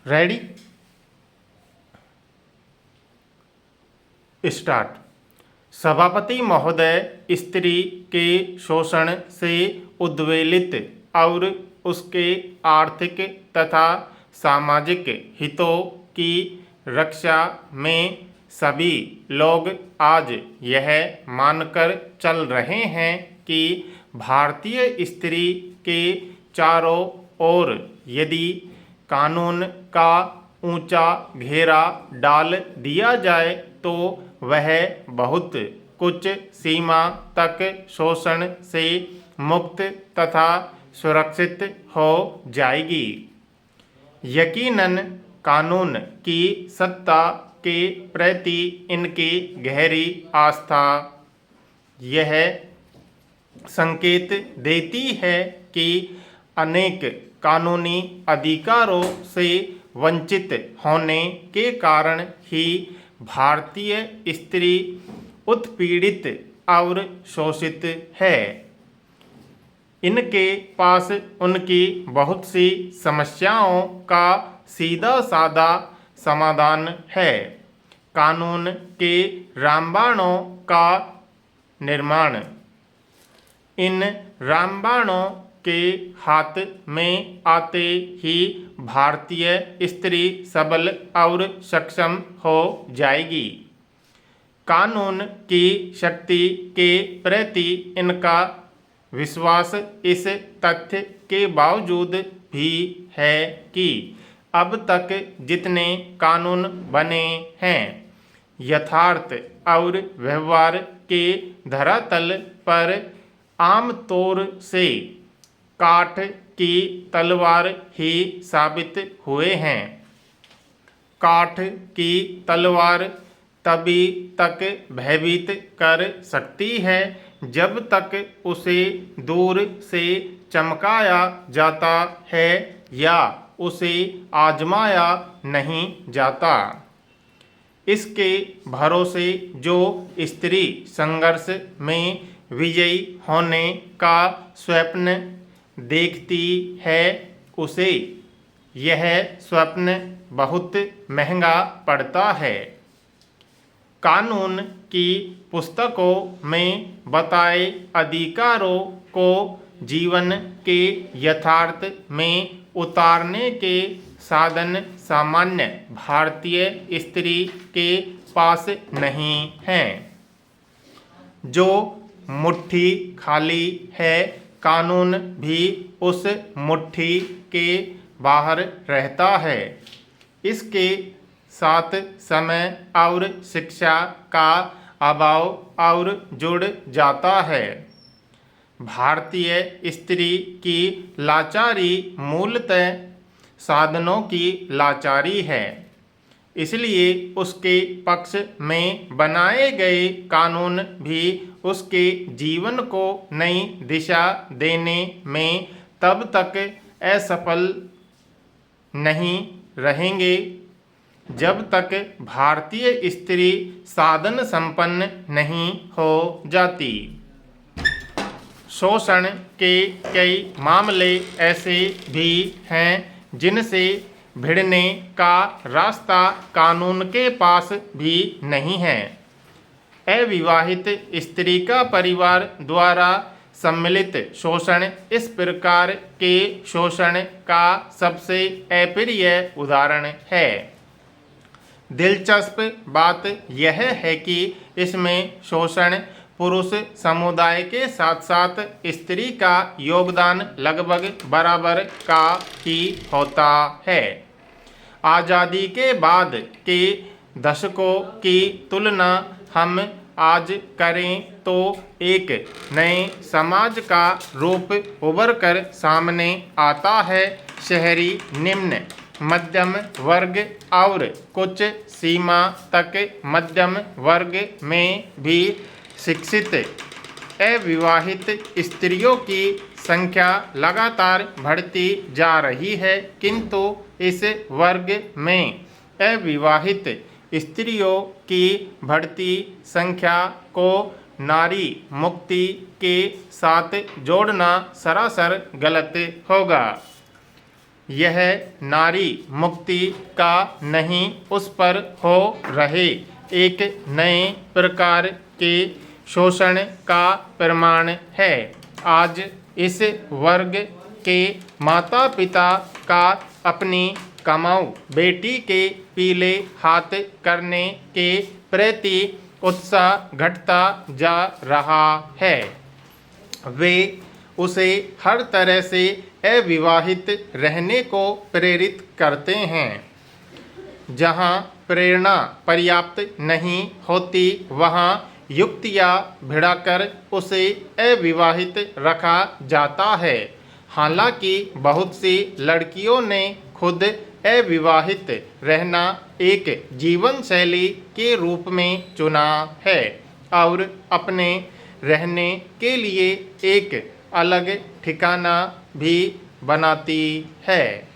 Ready, start. सभापति महोदय स्त्री के शोषण से उद्वेलित और उसके आर्थिक तथा सामाजिक हितों की रक्षा में सभी लोग आज यह मानकर चल रहे हैं कि भारतीय स्त्री के चारों ओर यदि कानून का ऊंचा घेरा डाल दिया जाए तो वह बहुत कुछ सीमा तक शोषण से मुक्त तथा सुरक्षित हो जाएगी। यकीनन कानून की सत्ता के प्रति इनकी गहरी आस्था यह संकेत देती है कि अनेक कानूनी अधिकारों से वंचित होने के कारण ही भारतीय स्त्री उत्पीड़ित और शोषित है। इनके पास उनकी बहुत सी समस्याओं का सीधा साधा समाधान है। कानून के रामबाणों का निर्माण। इन रामबाणों के हाथ में आते ही भारतीय स्त्री सबल और सक्षम हो जाएगी। कानून की शक्ति के प्रति इनका विश्वास इस तथ्य के बावजूद भी है कि अब तक जितने कानून बने हैं यथार्थ और व्यवहार के धरातल पर आम तौर से काठ की तलवार ही साबित हुए हैं। काठ की तलवार तभी तक भयभीत कर सकती है जब तक उसे दूर से चमकाया जाता है या उसे आजमाया नहीं जाता। इसके भरोसे जो स्त्री संघर्ष में विजयी होने का स्वप्न देखती है उसे यह स्वप्न बहुत महंगा पड़ता है। कानून की पुस्तकों में बताए अधिकारों को जीवन के यथार्थ में उतारने के साधन सामान्य भारतीय स्त्री के पास नहीं हैं। जो मुट्ठी खाली है कानून भी उस मुट्ठी के बाहर रहता है। इसके साथ समय और शिक्षा का अभाव और जुड़ जाता है। भारतीय स्त्री की लाचारी मूलतः साधनों की लाचारी है। इसलिए उसके पक्ष में बनाए गए कानून भी उसके जीवन को नई दिशा देने में तब तक असफल नहीं रहेंगे जब तक भारतीय स्त्री साधन संपन्न नहीं हो जाती। शोषण के कई मामले ऐसे भी हैं जिनसे भिड़ने का रास्ता कानून के पास भी नहीं है। अविवाहित स्त्री का परिवार द्वारा सम्मिलित शोषण इस प्रकार के शोषण का सबसे अप्रिय उदाहरण है। दिलचस्प बात यह है कि इसमें शोषण पुरुष समुदाय के साथ साथ स्त्री का योगदान लगभग बराबर का ही होता है। आज़ादी के बाद के दशकों की तुलना हम आज करें तो एक नए समाज का रूप उभर कर सामने आता है। शहरी निम्न मध्यम वर्ग और कुछ सीमा तक मध्यम वर्ग में भी शिक्षित अविवाहित स्त्रियों की संख्या लगातार बढ़ती जा रही है, किंतु इस वर्ग में अविवाहित स्त्रियों की बढ़ती संख्या को नारी मुक्ति के साथ जोड़ना सरासर गलत होगा। यह नारी मुक्ति का नहीं उस पर हो रहे एक नए प्रकार के शोषण का प्रमाण है। आज इस वर्ग के माता पिता का अपनी कमाऊ बेटी के पीले हाथ करने के प्रति उत्साह घटता जा रहा है। वे उसे हर तरह से अविवाहित रहने को प्रेरित करते हैं। जहाँ प्रेरणा पर्याप्त नहीं होती वहाँ युक्तियाँ भिड़ाकर उसे अविवाहित रखा जाता है। हालांकि बहुत सी लड़कियों ने खुद अविवाहित रहना एक जीवन शैली के रूप में चुना है और अपने रहने के लिए एक अलग ठिकाना भी बनाती है।